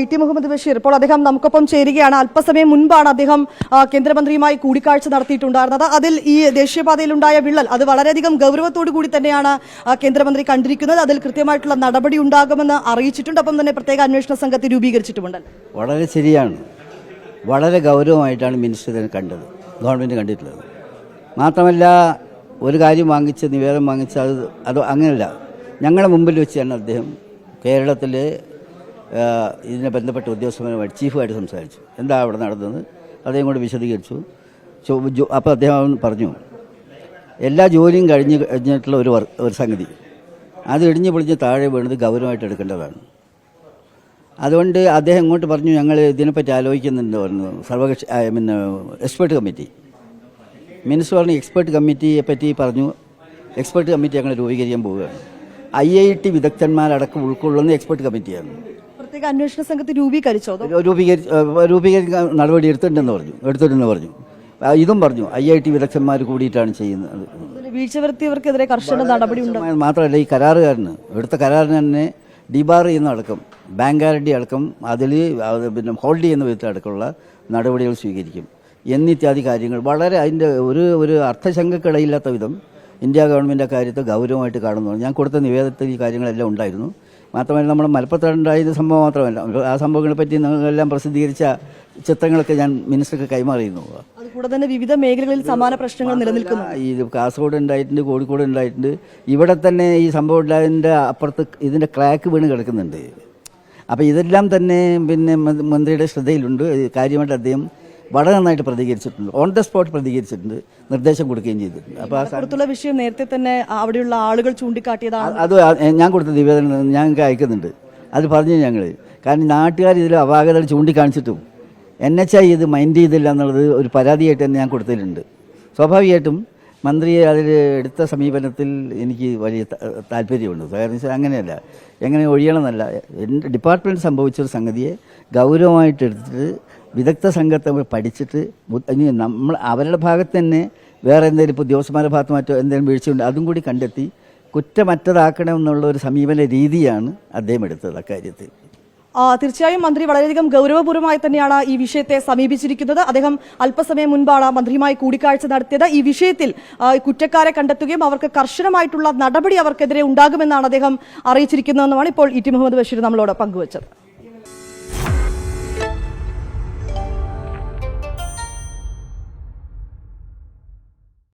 ഇ.ടി. മുഹമ്മദ് ബഷീർ. ഇപ്പോൾ അദ്ദേഹം നമുക്കൊപ്പം ചേരുകയാണ്. അല്പസമയം മുൻപാണ് അദ്ദേഹം കേന്ദ്രമന്ത്രിയുമായി കൂടിക്കാഴ്ച നടത്തിയിട്ടുണ്ടായിരുന്നത്. അതിൽ ഈ ദേശീയപാതയിലുണ്ടായ വിള്ളൽ അത് വളരെയധികം ഗൗരവത്തോടു കൂടി തന്നെയാണ് കേന്ദ്രമന്ത്രി കണ്ടിരിക്കുന്നത്. അതിൽ കൃത്യമായിട്ടുള്ള നടപടി ഉണ്ടാകുമെന്ന് അറിയിച്ചിട്ടുണ്ട്. ഒപ്പം തന്നെ പ്രത്യേക അന്വേഷണ സംഘത്തെ രൂപീകരിച്ചിട്ടുമുണ്ട്. വളരെ ശരിയാണ്. വളരെ ഗൗരവമായിട്ടാണ് മിനിസ്റ്റർ ഇതിനെ കണ്ടത്, ഗവൺമെൻറ് കണ്ടിട്ടുള്ളത്. മാത്രമല്ല, ഒരു കാര്യം വാങ്ങിച്ച് നിവേദനം വാങ്ങിച്ച് അത് അങ്ങനെയല്ല, ഞങ്ങളുടെ മുമ്പിൽ വെച്ചാണ് അദ്ദേഹം കേരളത്തിൽ ഇതിനെ ബന്ധപ്പെട്ട ഉദ്യോഗസ്ഥരുമായിട്ട് ചീഫുമായിട്ട് സംസാരിച്ചു. എന്താ അവിടെ നടന്നത് അദ്ദേഹം കൂടെ വിശദീകരിച്ചു. അപ്പോൾ അദ്ദേഹം പറഞ്ഞു, എല്ലാ ജോലിയും കഴിഞ്ഞിട്ടുള്ള ഒരു സംഗതി അത് ഇടിഞ്ഞു പൊളിഞ്ഞ് താഴെ വീണത് ഗൗരവമായിട്ട് എടുക്കേണ്ടതാണ്. അതുകൊണ്ട് അദ്ദേഹം ഇങ്ങോട്ട് പറഞ്ഞു, ഞങ്ങൾ ഇതിനെപ്പറ്റി ആലോചിക്കുന്നുണ്ട് പറഞ്ഞു. സർവകക്ഷി എക്സ്പേർട്ട് കമ്മിറ്റി മിനിസ്റ്റർ പറഞ്ഞു, എക്സ്പേർട്ട് കമ്മിറ്റിയെ പറ്റി പറഞ്ഞു. എക്സ്പേർട്ട് കമ്മിറ്റി ഞങ്ങൾ രൂപീകരിക്കാൻ പോവുകയാണ്. IIT വിദഗ്ധന്മാരടക്കം ഉൾക്കൊള്ളുന്ന എക്സ്പേർട്ട് കമ്മിറ്റിയാണ്. പ്രത്യേക അന്വേഷണ സംഘത്തെ രൂപീകരിച്ചോ? രൂപീകരിക്കാൻ നടപടി എടുത്തിട്ടുണ്ടെന്ന് പറഞ്ഞു. ഇതും പറഞ്ഞു, IIT വിദഗ്ധന്മാർ കൂടിയിട്ടാണ് ചെയ്യുന്നത്. വീഴ്ച വരുത്തിയവർക്കെതിരെ കർശന നടപടി മാത്രമല്ല, ഈ കരാറുകാരന് എടുത്ത കരാറിന് തന്നെ ഡിബാർ ചെയ്യുന്ന അടക്കം, ബാങ്ക് ഗ്യാരണ്ടി അടക്കം, അതിൽ ഹോൾഡ് ചെയ്യുന്ന വിധത്തിലടക്കമുള്ള നടപടികൾ സ്വീകരിക്കും എന്നിത്യാദി കാര്യങ്ങൾ. വളരെ അതിൻ്റെ ഒരു അർത്ഥശങ്കക്കിടയില്ലാത്ത വിധം ഇന്ത്യ ഗവൺമെൻറ് കാര്യത്തെ ഗൗരവമായിട്ട് കാണുന്നു. ഞാൻ കൊടുത്ത നിവേദനത്തിൽ ഈ കാര്യങ്ങളെല്ലാം ഉണ്ടായിരുന്നു. മാത്രമല്ല, നമ്മൾ മലപ്പുറത്തുണ്ടായ സംഭവം മാത്രമല്ല, ആ സംഭവങ്ങളെ പറ്റി നിങ്ങളെല്ലാം പ്രസിദ്ധീകരിച്ച ചിത്രങ്ങളൊക്കെ ഞാൻ മിനിസ്റ്റർക്ക് കൈമാറിയിരുന്നു. അതുകൂടെ തന്നെ വിവിധ മേഖലകളിൽ സമാന പ്രശ്നങ്ങൾ നിലനിൽക്കുന്നു. ഈ കാസർഗോഡ് ഉണ്ടായിട്ടുണ്ട്, കോഴിക്കോട് ഉണ്ടായിട്ടുണ്ട്. ഇവിടെ തന്നെ ഈ സംഭവം ഉണ്ടായതിൻ്റെ അപ്പുറത്ത് ഇതിൻ്റെ ക്രാക്ക് വീണ് കിടക്കുന്നുണ്ട്. അപ്പോൾ ഇതെല്ലാം തന്നെ മന്ത്രിയുടെ ശ്രദ്ധയിലുണ്ട്. കാര്യമായിട്ട് അദ്ദേഹം വളരെ നന്നായിട്ട് പ്രതികരിച്ചിട്ടുണ്ട്, ഓൺ ദ സ്പോട്ട് പ്രതികരിച്ചിട്ടുണ്ട്, നിർദ്ദേശം കൊടുക്കുകയും ചെയ്തിട്ടുണ്ട്. അപ്പോൾ വിഷയം നേരത്തെ തന്നെ അവിടെയുള്ള ആളുകൾ ചൂണ്ടിക്കാട്ടിയതാണ്. അത് ഞാൻ കൊടുത്ത നിവേദനം ഞങ്ങൾക്ക് അയക്കുന്നുണ്ട്. അത് പറഞ്ഞു ഞങ്ങൾ, കാരണം നാട്ടുകാർ ഇതിൽ അപാകതകൾ ചൂണ്ടിക്കാണിച്ചിട്ടും NHI ഇത് മൈൻഡ് ചെയ്തില്ല എന്നുള്ളത് ഒരു പരാതിയായിട്ട് തന്നെ ഞാൻ കൊടുത്തിട്ടുണ്ട്. സ്വാഭാവികമായിട്ടും മന്ത്രിയെ അതിൽ എടുത്ത സമീപനത്തിൽ എനിക്ക് വലിയ താല്പര്യമുണ്ട്. കാരണം വെച്ചാൽ അങ്ങനെയല്ല, എങ്ങനെ ഒഴിയണമെന്നല്ല, എൻ്റെ ഡിപ്പാർട്ട്മെൻറ്റ് സംഭവിച്ചൊരു സംഗതിയെ ഗൗരവമായിട്ട് എടുത്തിട്ട് വിദഗ്ധ സംഘത്തെ പഠിച്ചിട്ട് ഇനി നമ്മൾ അവരുടെ ഭാഗത്ത് തന്നെ വേറെ എന്തെങ്കിലും ഇപ്പോൾ ഉദ്യോഗസ്ഥന്മാരുടെ ഭാഗത്ത് മറ്റോ എന്തെങ്കിലും വീഴ്ചയുണ്ട് അതും കൂടി കണ്ടെത്തി കുറ്റമറ്റതാക്കണമെന്നുള്ള ഒരു സമീപന രീതിയാണ് അദ്ദേഹം എടുത്തത് അക്കാര്യത്തിൽ. തീർച്ചയായും മന്ത്രി വളരെയധികം ഗൗരവപൂർവ്വമായി തന്നെയാണ് ഈ വിഷയത്തെ സമീപിച്ചിരിക്കുന്നത്. അദ്ദേഹം അല്പസമയം മുൻപാണ് മന്ത്രിയുമായി കൂടിക്കാഴ്ച നടത്തിയത്. ഈ വിഷയത്തിൽ കുറ്റക്കാരെ കണ്ടെത്തുകയും അവർക്ക് കർശനമായിട്ടുള്ള നടപടി അവർക്കെതിരെ ഉണ്ടാകുമെന്നാണ് അദ്ദേഹം അറിയിച്ചിരിക്കുന്നതെന്നുമാണ് ഇപ്പോൾ ഇ.ടി. മുഹമ്മദ് ബഷീർ നമ്മളോട് പങ്കുവച്ചത്.